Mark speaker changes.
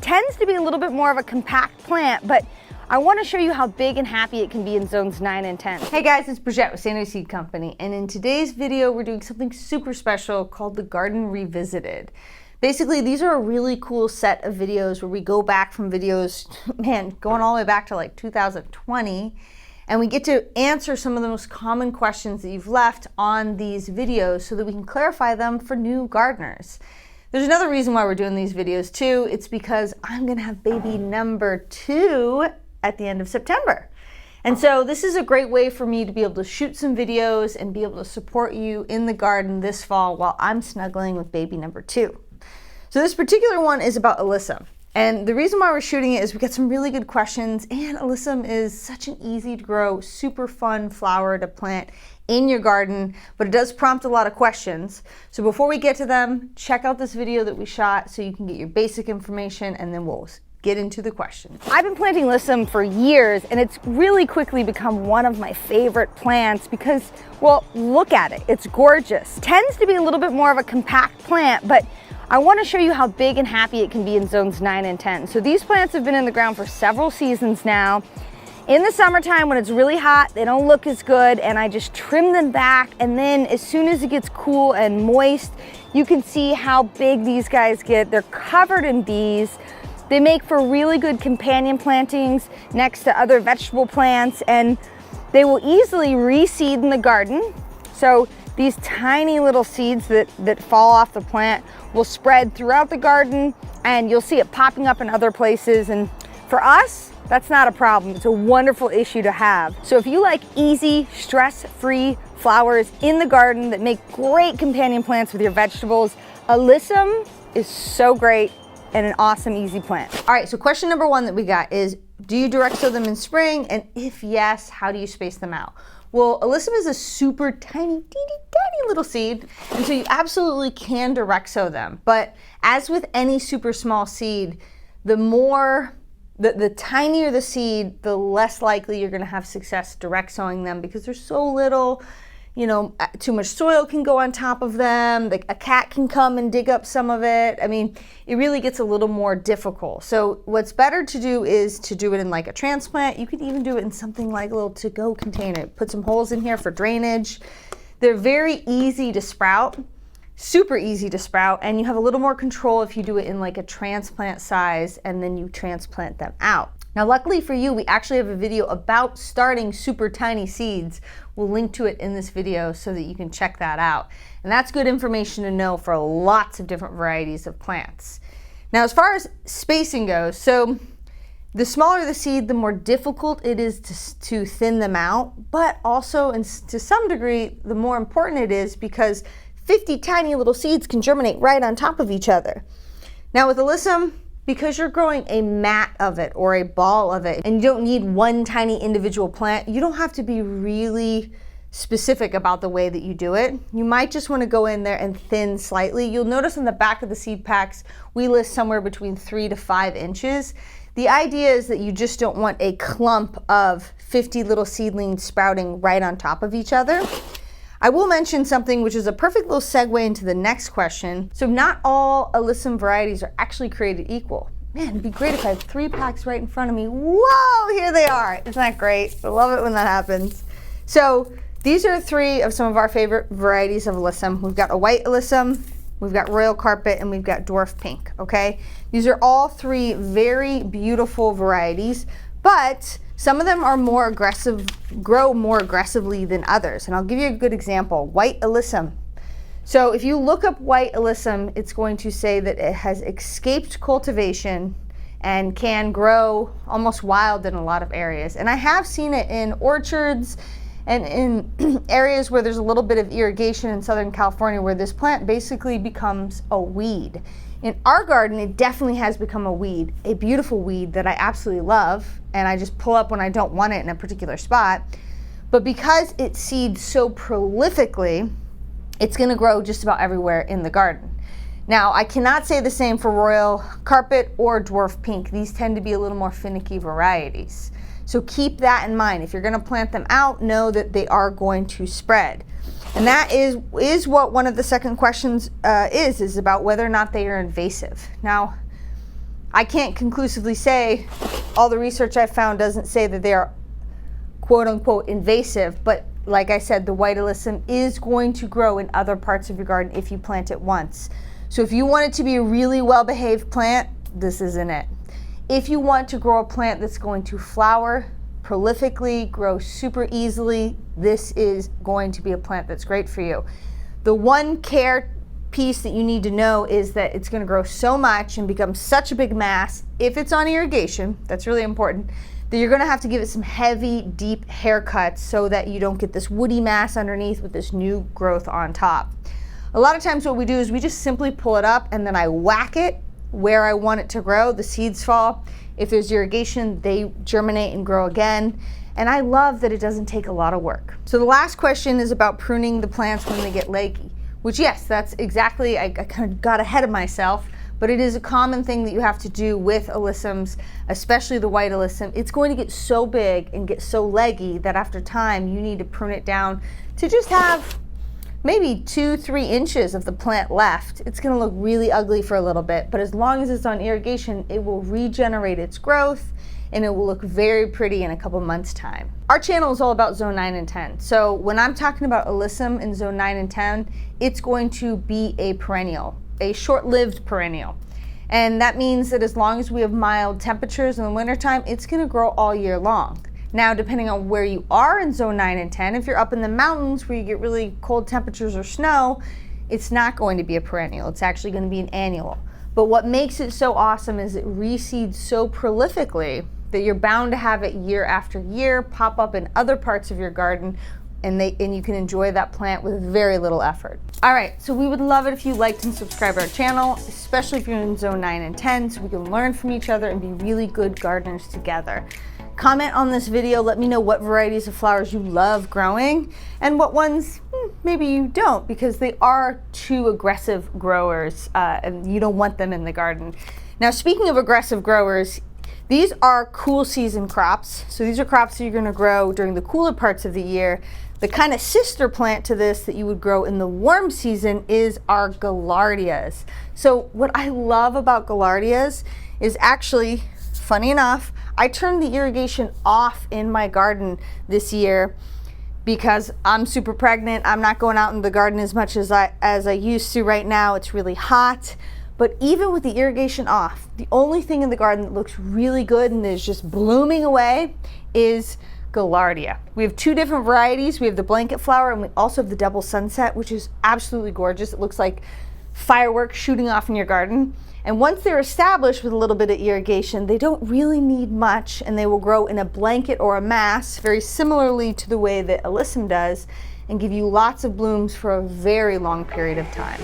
Speaker 1: tends to be a little bit more of a compact plant, but I want to show you how big and happy it can be in zones 9 and 10. Hey guys, it's Brijette with San Jose Seed Company, and in today's video we're doing something super special called the Garden Revisited. Basically, these are a really cool set of videos where we go back from videos, man, going all the way back to like 2020, and we get to answer some of the most common questions that you've left on these videos so that we can clarify them for new gardeners. There's another reason why we're doing these videos too. It's because I'm gonna have baby number 2 at the end of September. And so this is a great way for me to be able to shoot some videos and be able to support you in the garden this fall while I'm snuggling with baby number 2. So this particular one is about Alyssum. And the reason why we're shooting it is we get some really good questions, and Alyssum is such an easy to grow, super fun flower to plant in your garden, but it does prompt a lot of questions. So before we get to them, check out this video that we shot so you can get your basic information, and then we'll get into the questions. I've been planting Alyssum for years, and it's really quickly become one of my favorite plants because, well, look at it, it's gorgeous. It tends to be a little bit more of a compact plant, but I want to show you how big and happy it can be in zones 9 and 10. So these plants have been in the ground for several seasons now. In the summertime when it's really hot, they don't look as good, and I just trim them back, and then as soon as it gets cool and moist, you can see how big these guys get. They're covered in bees. They make for really good companion plantings next to other vegetable plants, and they will easily reseed in the garden. So these tiny little seeds that fall off the plant will spread throughout the garden, and you'll see it popping up in other places. And for us, that's not a problem. It's a wonderful issue to have. So if you like easy, stress-free flowers in the garden that make great companion plants with your vegetables, Alyssum is so great and an awesome, easy plant. All right, so question number 1 that we got is, do you direct sow them in spring? And if yes, how do you space them out? Well, Alyssum is a super tiny, tiny little seed, and so you absolutely can direct sow them. But as with any super small seed, the tinier the seed, the less likely you're gonna have success direct sowing them because there's so little, you know, too much soil can go on top of them, a cat can come and dig up some of it. I mean, it really gets a little more difficult. So what's better to do is to do it in like a transplant. You could even do it in something like a little to-go container. Put some holes in here for drainage. They're very easy to sprout, super easy to sprout, and you have a little more control if you do it in like a transplant size and then you transplant them out. Now, luckily for you, we actually have a video about starting super tiny seeds. We'll link to it in this video so that you can check that out. And that's good information to know for lots of different varieties of plants. Now, as far as spacing goes, so the smaller the seed, the more difficult it is to thin them out, but also, and to some degree, the more important it is because 50 tiny little seeds can germinate right on top of each other. Now with Alyssum, because you're growing a mat of it or a ball of it, and you don't need one tiny individual plant, you don't have to be really specific about the way that you do it. You might just want to go in there and thin slightly. You'll notice on the back of the seed packs, we list somewhere between 3 to 5 inches. The idea is that you just don't want a clump of 50 little seedlings sprouting right on top of each other. I will mention something which is a perfect little segue into the next question. So not all Alyssum varieties are actually created equal. Man, it'd be great if I had 3 packs right in front of me. Whoa, here they are. Isn't that great? I love it when that happens. So these are 3 of some of our favorite varieties of Alyssum. We've got a white Alyssum, we've got royal carpet, and we've got dwarf pink, okay? These are all 3 very beautiful varieties, but some of them are more aggressive, grow more aggressively than others. And I'll give you a good example, white Alyssum. So if you look up white Alyssum, it's going to say that it has escaped cultivation and can grow almost wild in a lot of areas. And I have seen it in orchards and in areas where there's a little bit of irrigation in Southern California where this plant basically becomes a weed. In our garden, it definitely has become a weed, a beautiful weed that I absolutely love, and I just pull up when I don't want it in a particular spot. But because it seeds so prolifically, it's gonna grow just about everywhere in the garden. Now, I cannot say the same for royal carpet or dwarf pink. These tend to be a little more finicky varieties. So keep that in mind. If you're gonna plant them out, know that they are going to spread. And that is what one of the second questions is about whether or not they are invasive. Now, I can't conclusively say, all the research I've found doesn't say that they are quote unquote invasive, but like I said, the white alyssum is going to grow in other parts of your garden if you plant it once. So if you want it to be a really well-behaved plant, this isn't it. If you want to grow a plant that's going to flower prolifically, grow super easily, this is going to be a plant that's great for you. The one care piece that you need to know is that it's going to grow so much and become such a big mass, if it's on irrigation, that's really important, that you're going to have to give it some heavy, deep haircuts so that you don't get this woody mass underneath with this new growth on top. A lot of times what we do is we just simply pull it up and then I whack it where I want it to grow. The seeds fall. If there's irrigation, they germinate and grow again. And I love that it doesn't take a lot of work. So the last question is about pruning the plants when they get leggy, which yes, that's exactly, I kind of got ahead of myself, but it is a common thing that you have to do with alyssums, especially the white alyssum. It's going to get so big and get so leggy that after time you need to prune it down to just have maybe 2-3 inches of the plant left. It's going to look really ugly for a little bit, but as long as it's on irrigation, it will regenerate its growth and it will look very pretty in a couple months' time. Our channel is all about zone 9 and 10. So when I'm talking about alyssum in zone 9 and 10, it's going to be a perennial, a short-lived perennial. And that means that as long as we have mild temperatures in the wintertime, it's going to grow all year long. Now, depending on where you are in zone 9 and 10, if you're up in the mountains where you get really cold temperatures or snow, it's not going to be a perennial. It's actually going to be an annual. But what makes it so awesome is it reseeds so prolifically that you're bound to have it year after year pop up in other parts of your garden, and you can enjoy that plant with very little effort. All right, so we would love it if you liked and subscribed our channel, especially if you're in zone 9 and 10, so we can learn from each other and be really good gardeners together. Comment on this video, let me know what varieties of flowers you love growing and what ones maybe you don't, because they are too aggressive growers and you don't want them in the garden. Now, speaking of aggressive growers, these are cool season crops. So these are crops that you're gonna grow during the cooler parts of the year. The kind of sister plant to this that you would grow in the warm season is our gaillardias. So what I love about gaillardias is actually, funny enough, I turned the irrigation off in my garden this year because I'm super pregnant. I'm not going out in the garden as much as I used to right now. It's really hot. But even with the irrigation off, the only thing in the garden that looks really good and is just blooming away is gaillardia. We have two different varieties. We have the blanket flower and we also have the double sunset, which is absolutely gorgeous. It looks like fireworks shooting off in your garden. And once they're established with a little bit of irrigation, they don't really need much and they will grow in a blanket or a mass, very similarly to the way that alyssum does, and give you lots of blooms for a very long period of time.